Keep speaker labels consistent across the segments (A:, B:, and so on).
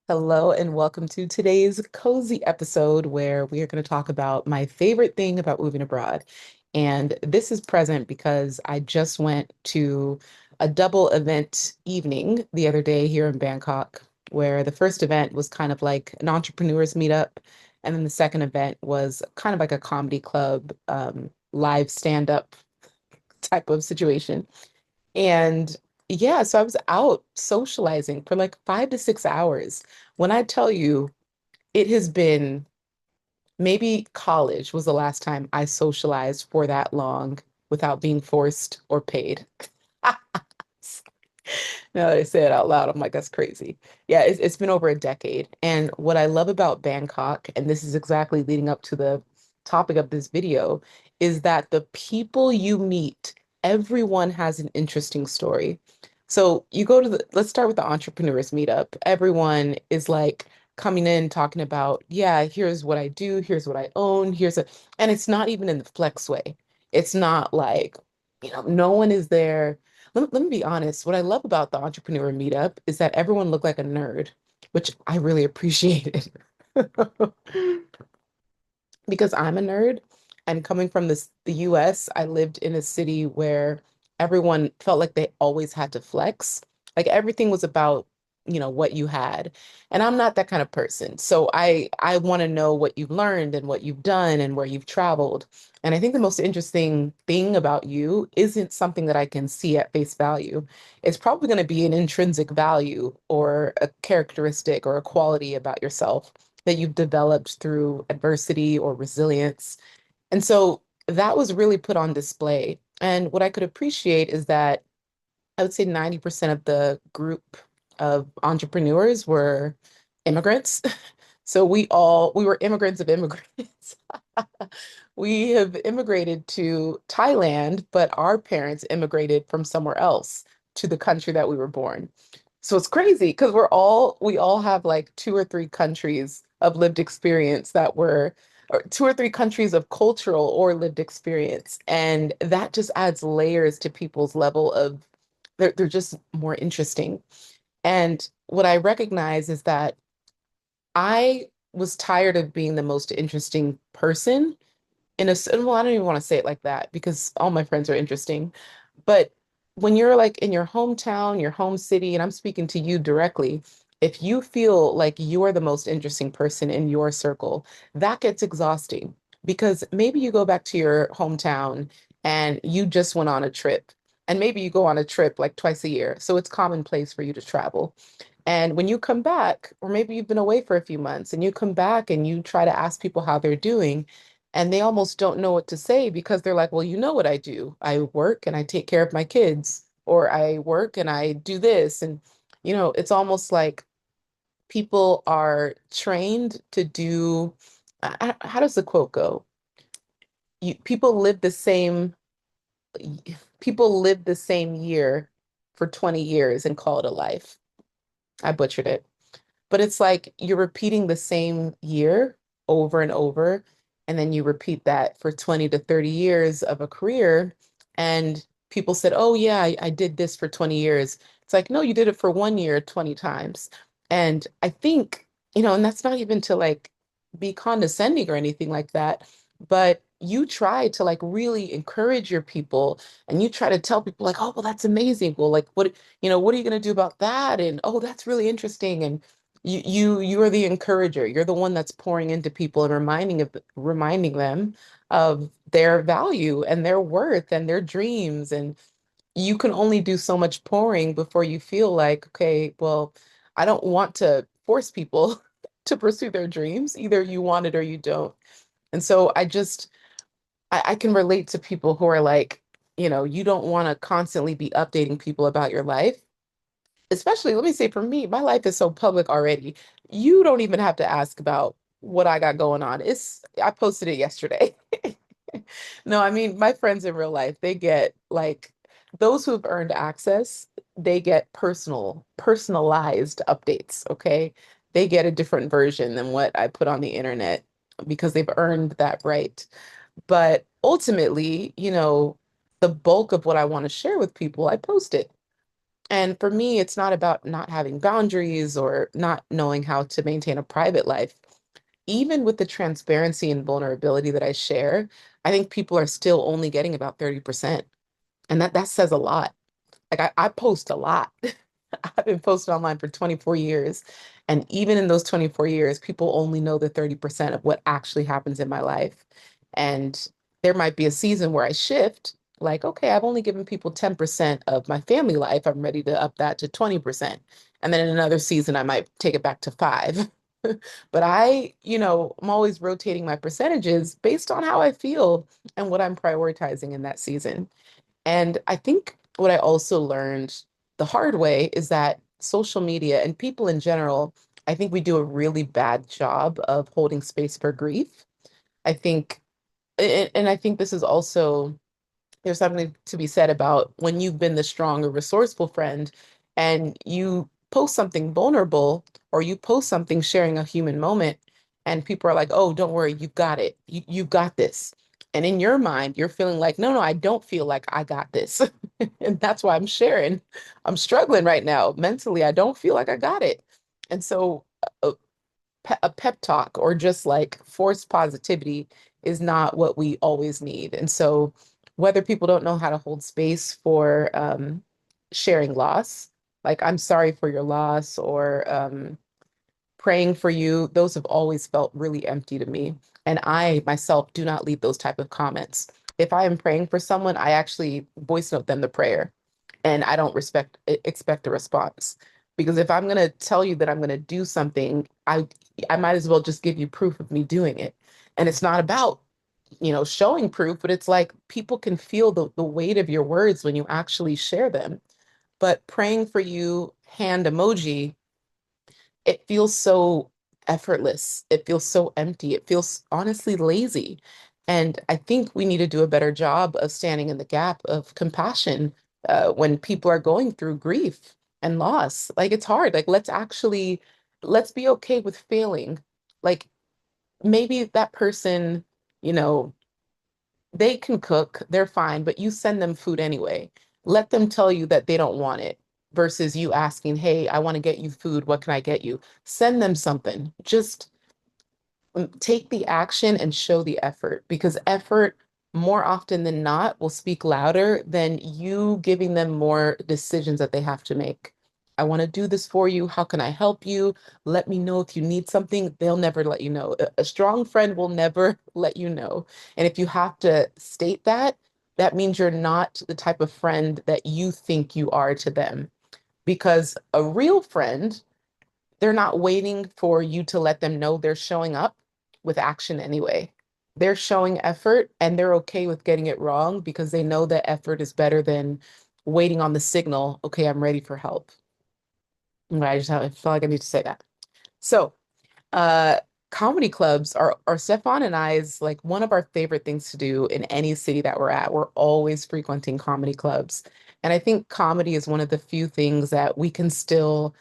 A: Hello, and welcome to today's cozy episode where we are going to talk about my favorite thing about moving abroad. And this is present because I just went to a double event evening the other day here in Bangkok, where the first event was kind of like an entrepreneurs meetup. And then the second event was kind of like a comedy club, live stand-up type of situation. And yeah, so I was out socializing for like 5 to 6 hours. When I tell you, it has been maybe college was the last time I socialized for that long without being forced or paid. Now that I say it out loud, I'm like, that's crazy. Yeah, it's been over a decade. And what I love about Bangkok, and this is exactly leading up to the topic of this video, is that the people you meet, everyone has an interesting story. So you go to let's start with the entrepreneurs meetup. Everyone is like coming in talking about, yeah, here's what I do, here's what I own, and it's not even in the flex way. It's not like, no one is there let me be honest. What I love about the entrepreneur meetup is that everyone looked like a nerd, which I really appreciated. Because I'm a nerd and coming from the US, I lived in a city where everyone felt like they always had to flex. Like everything was about, what you had. And I'm not that kind of person. So I want to know what you've learned and what you've done and where you've traveled. And I think the most interesting thing about you isn't something that I can see at face value. It's probably going to be an intrinsic value or a characteristic or a quality about yourself that you've developed through adversity or resilience. And so that was really put on display. And what I could appreciate is that I would say 90% of the group of entrepreneurs were immigrants. So we were immigrants of immigrants. We have immigrated to Thailand, but our parents immigrated from somewhere else to the country that we were born. So it's crazy because we all have like two or three countries of lived experience or two or three countries of cultural or lived experience. And that just adds layers to people's level of they're just more interesting. And what I recognize is that I was tired of being the most interesting person well, I don't even want to say it like that because all my friends are interesting. But when you're like in your hometown, your home city, and I'm speaking to you directly, if you feel like you are the most interesting person in your circle, that gets exhausting because maybe you go back to your hometown and you just went on a trip. And maybe you go on a trip like twice a year. So it's commonplace for you to travel. And when you come back, or maybe you've been away for a few months and you come back and you try to ask people how they're doing, and they almost don't know what to say because they're like, well, you know what I do. I work and I take care of my kids, or I work and I do this. And, it's almost like people are trained to do, how does the quote go? You, people live the same year for 20 years and call it a life. I butchered it. But it's like you're repeating the same year over and over, and then you repeat that for 20 to 30 years of a career. And people said, oh, yeah, I did this for 20 years. It's like, no, you did it for 1 year 20 times. And I think, and that's not even to like be condescending or anything like that, but you try to like really encourage your people and you try to tell people like, oh, well, that's amazing. Well, like what are you going to do about that? And oh, that's really interesting. And you are the encourager. You're the one that's pouring into people and reminding them of their value and their worth and their dreams. And you can only do so much pouring before you feel like, okay, well, I don't want to force people to pursue their dreams. Either you want it or you don't. And so I can relate to people who are like, you don't want to constantly be updating people about your life, especially let me say for me, my life is so public already. You don't even have to ask about what I got going on. I posted it yesterday. No, I mean, my friends in real life, they get like those who've earned access, they get personalized updates, okay? They get a different version than what I put on the internet because they've earned that right. But ultimately, the bulk of what I want to share with people, I post it. And for me, it's not about not having boundaries or not knowing how to maintain a private life. Even with the transparency and vulnerability that I share, I think people are still only getting about 30%. And that says a lot. Like I post a lot. I've been posting online for 24 years. And even in those 24 years, people only know the 30% of what actually happens in my life. And there might be a season where I shift, like, okay, I've only given people 10% of my family life. I'm ready to up that to 20%. And then in another season, I might take it back to five. But I'm always rotating my percentages based on how I feel and what I'm prioritizing in that season. And I think what I also learned the hard way is that social media and people in general, I think we do a really bad job of holding space for grief. I think, and I think this is also there's something to be said about when you've been the strong or resourceful friend and you post something vulnerable or you post something sharing a human moment and people are like, oh, don't worry, you've got it. You've got this. And in your mind, you're feeling like, no, no, I don't feel like I got this. And that's why I'm sharing. I'm struggling right now. Mentally, I don't feel like I got it. And so uh, a pep talk or just like forced positivity is not what we always need. And so, whether people don't know how to hold space for sharing loss, like I'm sorry for your loss or praying for you, those have always felt really empty to me. And I myself do not leave those type of comments. If I am praying for someone, I actually voice note them the prayer and I don't expect a response. Because if I'm going to tell you that I'm going to do something, I might as well just give you proof of me doing it. And it's not about, showing proof, but it's like people can feel the weight of your words when you actually share them. But praying for you, hand emoji, it feels so effortless. It feels so empty. It feels honestly lazy. And I think we need to do a better job of standing in the gap of compassion when people are going through grief and loss. Like it's hard. Like let's be okay with failing. Like maybe that person, you know, they can cook, they're fine, but you send them food anyway. Let them tell you that they don't want it versus you asking, hey, I want to get you food. What can I get you? Send them something. Just take the action and show the effort because effort, more often than not, will speak louder than you giving them more decisions that they have to make. I want to do this for you. How can I help you? Let me know if you need something. They'll never let you know. A strong friend will never let you know. And if you have to state that, that means you're not the type of friend that you think you are to them. Because a real friend, they're not waiting for you to let them know they're showing up with action anyway. They're showing effort and they're okay with getting it wrong because they know that effort is better than waiting on the signal. Okay, I'm ready for help. I feel like I need to say that. So, uh, comedy clubs are Stefan and I's like one of our favorite things to do in any city that we're at. We're always frequenting comedy clubs. And I think comedy is one of the few things that we can still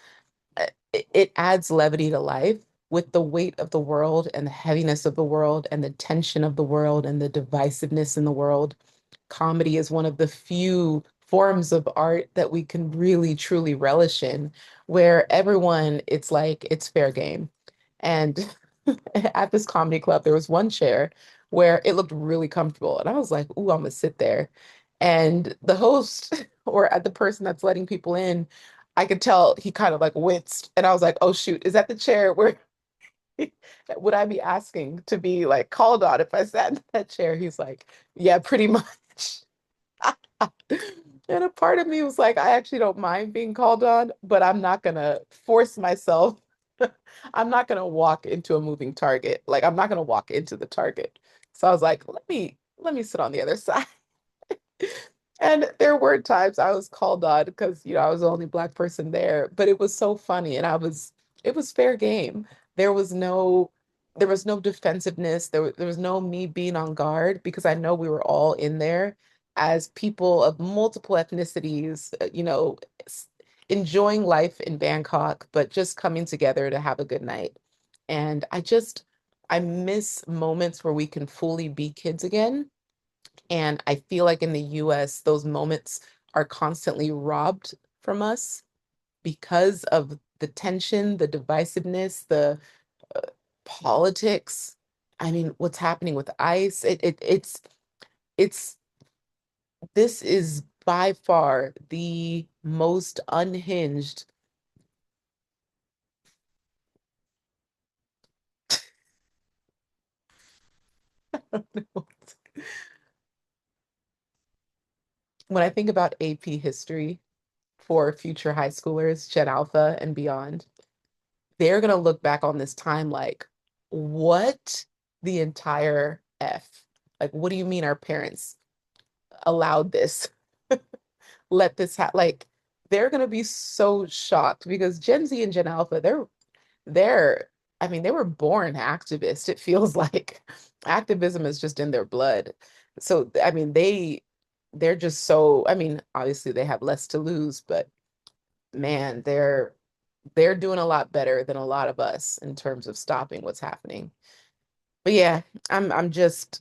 A: it adds levity to life with the weight of the world and the heaviness of the world and the tension of the world and the divisiveness in the world. Comedy is one of the few forms of art that we can really truly relish in, where everyone, it's like it's fair game. And at this comedy club, there was one chair where it looked really comfortable. And I was like, ooh, I'm gonna sit there. And the host or the person that's letting people in, I could tell he kind of like winced. And I was like, oh shoot, is that the chair where would I be asking to be like called on if I sat in that chair? He's like, yeah, pretty much. And a part of me was like, I actually don't mind being called on, but I'm not gonna force myself. I'm not gonna walk into a moving target. Like I'm not gonna walk into the target. So I was like, let me sit on the other side. And there were times I was called on because, I was the only Black person there, but it was so funny and it was fair game. There was no, there was no defensiveness. There was no me being on guard because I know we were all in there as people of multiple ethnicities, s- enjoying life in Bangkok, but just coming together to have a good night. And I miss moments where we can fully be kids again and I feel like in the US, those moments are constantly robbed from us because of the tension, the divisiveness, the uh, politics. I mean, what's happening with ICE? It's this is by far the most unhinged. When I think about AP history for future high schoolers, Gen Alpha and beyond, they're going to look back on this time like, what the entire F? Like, what do you mean our parents allowed this? Let this happen? Like, they're going to be so shocked because Gen Z and Gen Alpha, they're, I mean, they were born activists. It feels like activism is just in their blood. So, I mean, they're just so, I mean, obviously they have less to lose, but man, they're doing a lot better than a lot of us in terms of stopping what's happening. But yeah, I'm just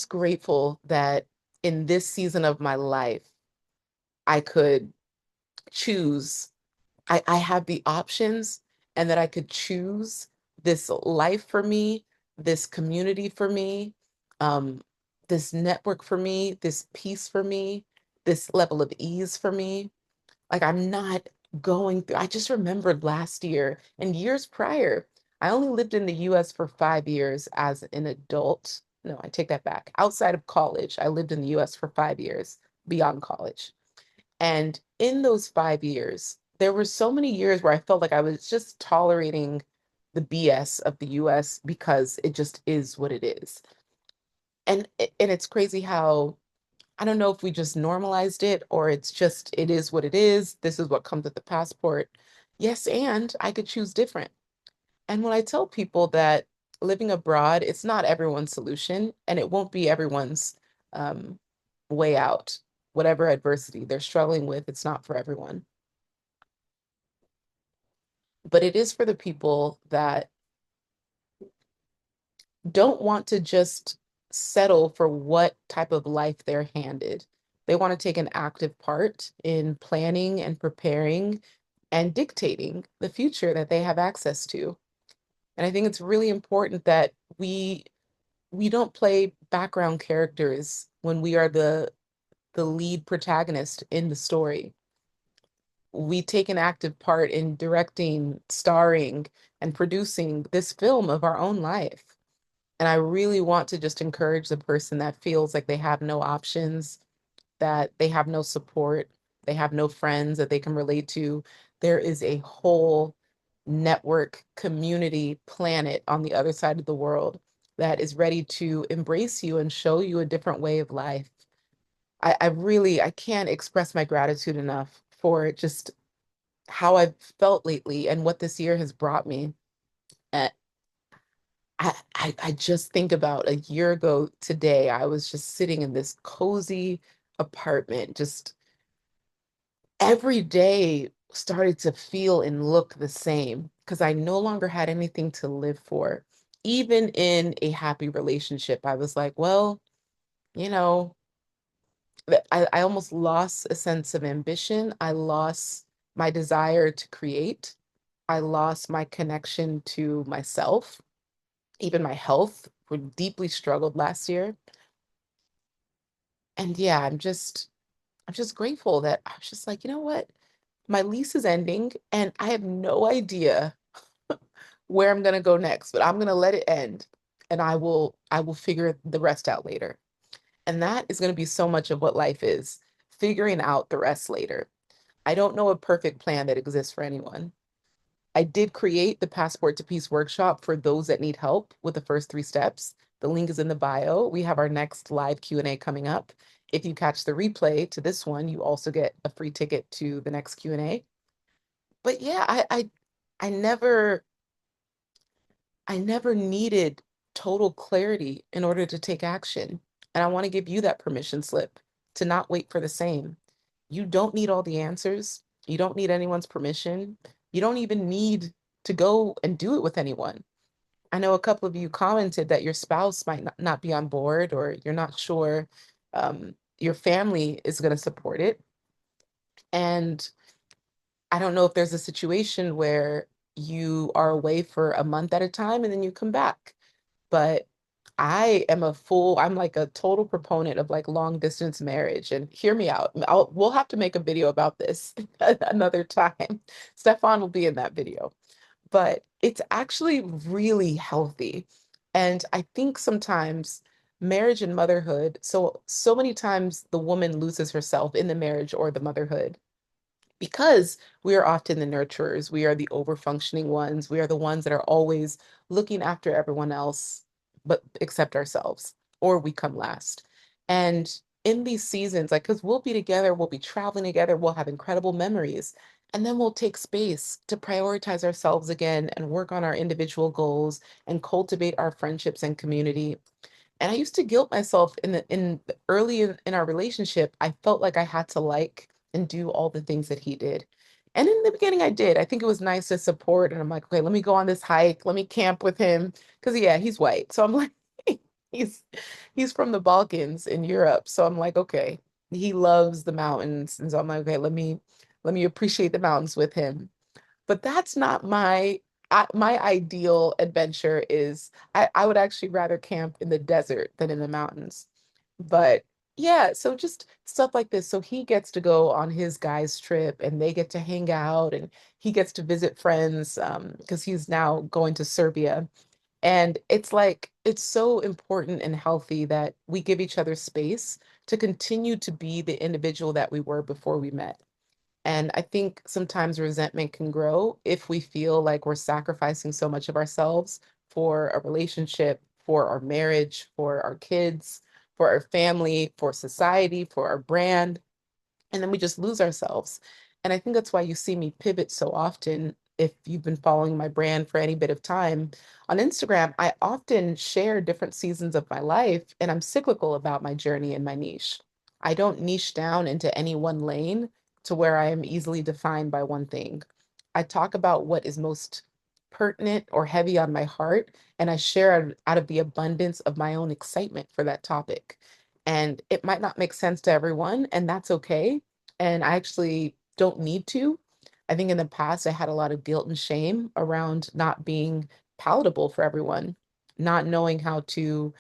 A: grateful that in this season of my life, I could choose. I have the options and that I could choose this life for me, this community for me, um, this network for me, this peace for me, this level of ease for me. Like I'm not going through, I just remembered last year and years prior, I only lived in the US for 5 years as an adult. No, I take that back. Outside of college, I lived in the US for 5 years beyond college. And in those 5 years, there were so many years where I felt like I was just tolerating the BS of the US because it just is what it is. And it's crazy how I don't know if we just normalized it or it's just it is what it is. This is what comes with the passport. Yes, and I could choose different. And when I tell people that living abroad, it's not everyone's solution and it won't be everyone's um, way out. Whatever adversity they're struggling with, it's not for everyone. But it is for the people that don't want to just settle for what type of life they're handed. They want to take an active part in planning and preparing and dictating the future that they have access to. And I think it's really important that we don't play background characters when we are the lead protagonist in the story. We take an active part in directing, starring, and producing this film of our own life. And I really want to just encourage the person that feels like they have no options, that they have no support, they have no friends that they can relate to. There is a whole network, community, planet on the other side of the world that is ready to embrace you and show you a different way of life. I can't express my gratitude enough for just how I've felt lately and what this year has brought me. Uh, I just think about a year ago today, I was just sitting in this cozy apartment, just every day started to feel and look the same because I no longer had anything to live for. Even in a happy relationship, I was like, well, you know, I almost lost a sense of ambition. I lost my desire to create. I lost my connection to myself, even my health. We deeply struggled last year. And yeah, I'm just grateful that I was just like, you know what? My lease is ending and I have no idea where I'm gonna go next, but I'm gonna let it end and I will figure the rest out later. And that is gonna be so much of what life is, figuring out the rest later. I don't know a perfect plan that exists for anyone. I did create the Passport to Peace workshop for those that need help with the first three steps. The link is in the bio. We have our next live Q&A coming up. If you catch the replay to this one, you also get a free ticket to the next Q&A. But yeah, I never I never needed total clarity in order to take action. And I want to give you that permission slip to not wait for the same. You don't need all the answers. You don't need anyone's permission. You don't even need to go and do it with anyone. I know a couple of you commented that your spouse might not be on board or you're not sure your family is going to support it. And I don't know if there's a situation where you are away for a month at a time and then you come back. But I'm like a total proponent of like long distance marriage. And hear me out. We'll have to make a video about this another time. Stefan will be in that video. But it's actually really healthy. And I think sometimes marriage and motherhood, so many times the woman loses herself in the marriage or the motherhood because we are often the nurturers. We are the over-functioning ones. We are the ones that are always looking after everyone else, but except ourselves, or we come last. And in these seasons, like, because we'll be together, we'll be traveling together, we'll have incredible memories. And then we'll take space to prioritize ourselves again and work on our individual goals and cultivate our friendships and community. And I used to guilt myself in the early in our relationship. I felt like I had to like and do all the things that he did. And in the beginning I did. I think it was nice to support. And I'm like, okay, let me go on this hike. Let me camp with him. Because yeah, he's white. So I'm like, he's he's from the Balkans in Europe. So I'm like, okay, he loves the mountains. And so I'm like, okay, let me appreciate the mountains with him. But that's not my ideal adventure is I would actually rather camp in the desert than in the mountains. But yeah, so just stuff like this. So he gets to go on his guys' trip and they get to hang out and he gets to visit friends because he's now going to Serbia. And it's like it's so important and healthy that we give each other space to continue to be the individual that we were before we met. And I think sometimes resentment can grow if we feel like we're sacrificing so much of ourselves for a relationship, for our marriage, for our kids, for our family, for society, for our brand and then we just lose ourselves. And I think that's why you see me pivot so often. If you've been following my brand for any bit of time on Instagram, I often share different seasons of my life and I'm cyclical about my journey and my niche. I don't niche down into any one lane to where I am easily defined by one thing. I talk about what is most pertinent or heavy on my heart, and I share out of the abundance of my own excitement for that topic. And it might not make sense to everyone, and that's okay. And I actually don't need to. I think in the past, I had a lot of guilt and shame around not being palatable for everyone, not knowing how to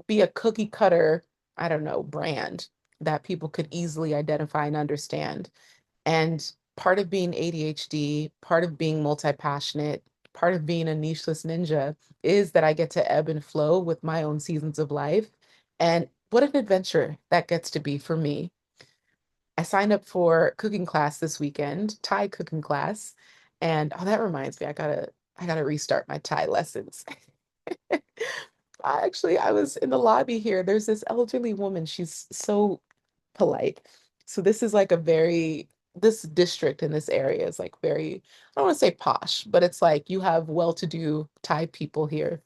A: be a cookie cutter, I don't know, brand that people could easily identify and understand. And part of being ADHD, part of being multi-passionate, part of being a nicheless ninja is that I get to ebb and flow with my own seasons of life. And what an adventure that gets to be for me. I signed up for cooking class this weekend, Thai cooking class. And oh, that reminds me, I gotta restart my Thai lessons. I was in the lobby here. There's this elderly woman. She's so polite. So this is like this district in this area is like very, I don't want to say posh, but it's like you have well-to-do Thai people here.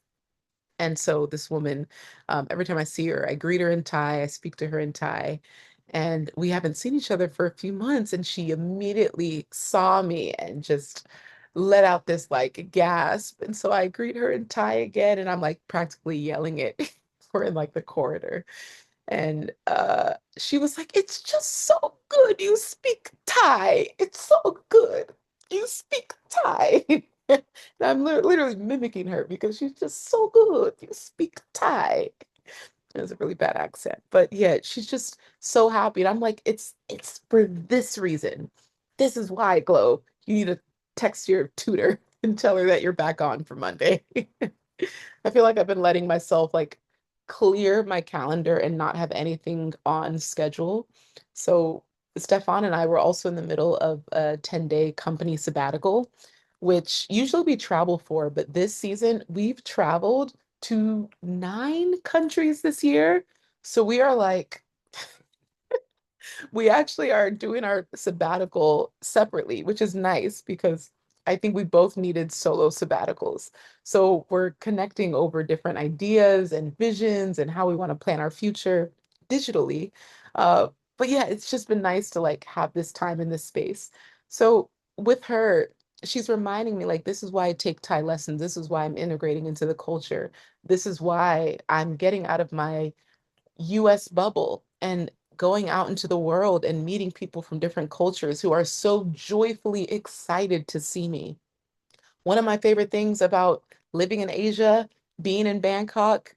A: And so this woman, every time I see her, I greet her in Thai, I speak to her in Thai, and we haven't seen each other for a few months. And she immediately saw me and just let out this like gasp. And so I greet her in Thai again, and I'm like practically yelling it. We're in like the corridor. And she was like, "It's just so good you speak Thai. It's so good you speak Thai." And I'm literally mimicking her because she's just so good. You speak Thai. It was a really bad accent. But yeah, she's just so happy. And I'm like, it's for this reason. This is why, Glow. You need to text your tutor and tell her that you're back on for Monday. I feel like I've been letting myself like clear my calendar and not have anything on schedule. So Stefan and I were also in the middle of a 10-day company sabbatical, which usually we travel for, but this season we've traveled to 9 countries this year. So we are like we actually are doing our sabbatical separately, which is nice because I think we both needed solo sabbaticals. So we're connecting over different ideas and visions and how we want to plan our future digitally. Uh, but yeah, it's just been nice to like have this time in this space. So with her, she's reminding me like this is why I take Thai lessons. This is why I'm integrating into the culture. This is why I'm getting out of my US bubble. And going out into the world and meeting people from different cultures who are so joyfully excited to see me. One of my favorite things about living in Asia, being in Bangkok,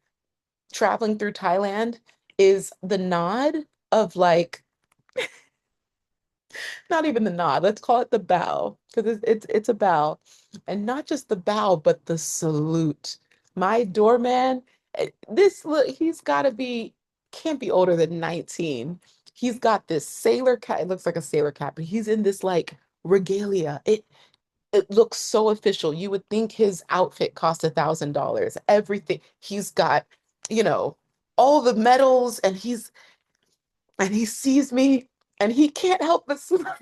A: traveling through Thailand is the nod of like, not even the nod, let's call it the bow, because it's a bow. And not just the bow, but the salute. My doorman, this look, he's got to be, can't be older than 19. He's got this sailor cap, it looks like a sailor cap, but he's in this like regalia. It looks so official. You would think his outfit cost $1,000. Everything. He's got, you know, all the medals, and he sees me and he can't help but smile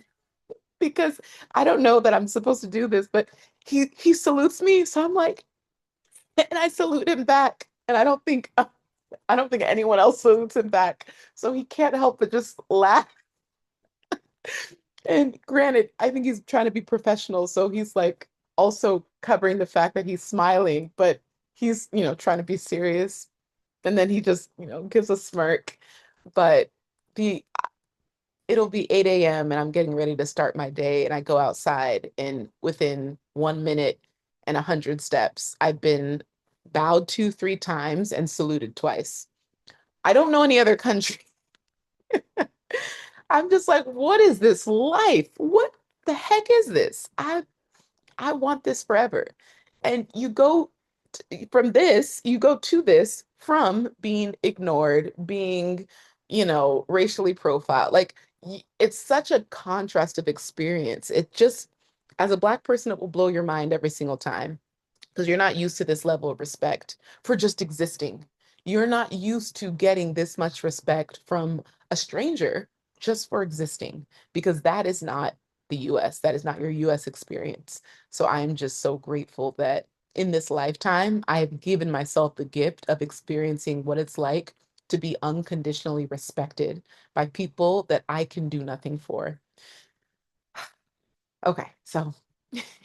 A: because I don't know that I'm supposed to do this, but he salutes me. So I'm like, and I salute him back. And I don't think anyone else salutes him back. So he can't help but just laugh. And granted, I think he's trying to be professional, so he's like also covering the fact that he's smiling, but he's, trying to be serious. And then he just, gives a smirk. But the it'll be 8 a.m. and I'm getting ready to start my day and I go outside and within 1 minute and 100 steps, I've been bowed to 3 times and saluted twice. I don't know any other country. I'm just like, what is this life? What the heck is this? I want this forever. And from this, you go to this from being ignored, being, racially profiled. Like it's such a contrast of experience. It just, as a Black person, it will blow your mind every single time because you're not used to this level of respect for just existing. You're not used to getting this much respect from a stranger just for existing because that is not the US. That is not your US experience. So I am just so grateful that in this lifetime, I have given myself the gift of experiencing what it's like to be unconditionally respected by people that I can do nothing for. Okay, so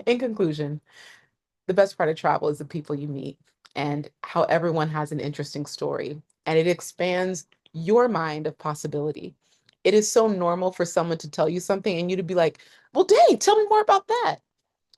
A: in conclusion, the best part of travel is the people you meet and how everyone has an interesting story, and it expands your mind of possibility. It is so normal for someone to tell you something and you to be like, well, dang, tell me more about that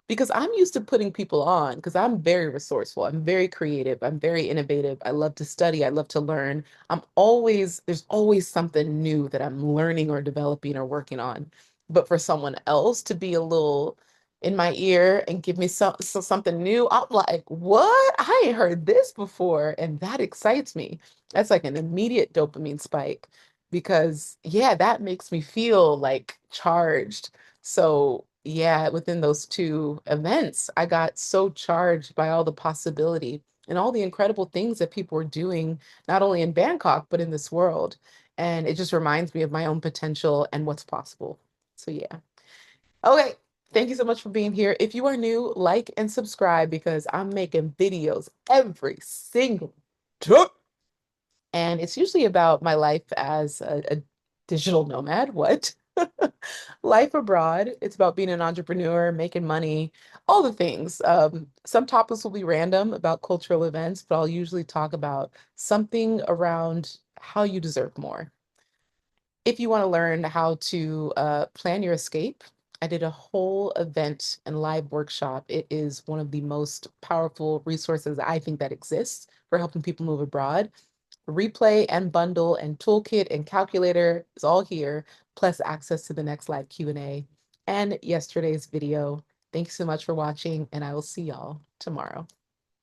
A: because I'm used to putting people on because I'm very resourceful. I'm very creative. I'm very innovative. I love to study. I love to learn. There's always something new that I'm learning or developing or working on. But for someone else to be a little in my ear and give me something new, I'm like, what? I ain't heard this before. And that excites me. That's like an immediate dopamine spike because, yeah, that makes me feel like charged. So, yeah, within those two events, I got so charged by all the possibility and all the incredible things that people are doing, not only in Bangkok, but in this world. And it just reminds me of my own potential and what's possible. So, yeah. Okay. Thank you so much for being here. If you are new, like and subscribe because I'm making videos every single day. And it's usually about my life as a digital nomad. What? Life abroad. It's about being an entrepreneur, making money, all the things. Some topics will be random about cultural events, but I'll usually talk about something around how you deserve more. If you want to learn how to plan your escape, I did a whole event and live workshop. It is one of the most powerful resources I think that exists for helping people move abroad. Replay and bundle and toolkit and calculator is all here, plus access to the next live Q&A and yesterday's video. Thanks so much for watching, and I will see y'all tomorrow.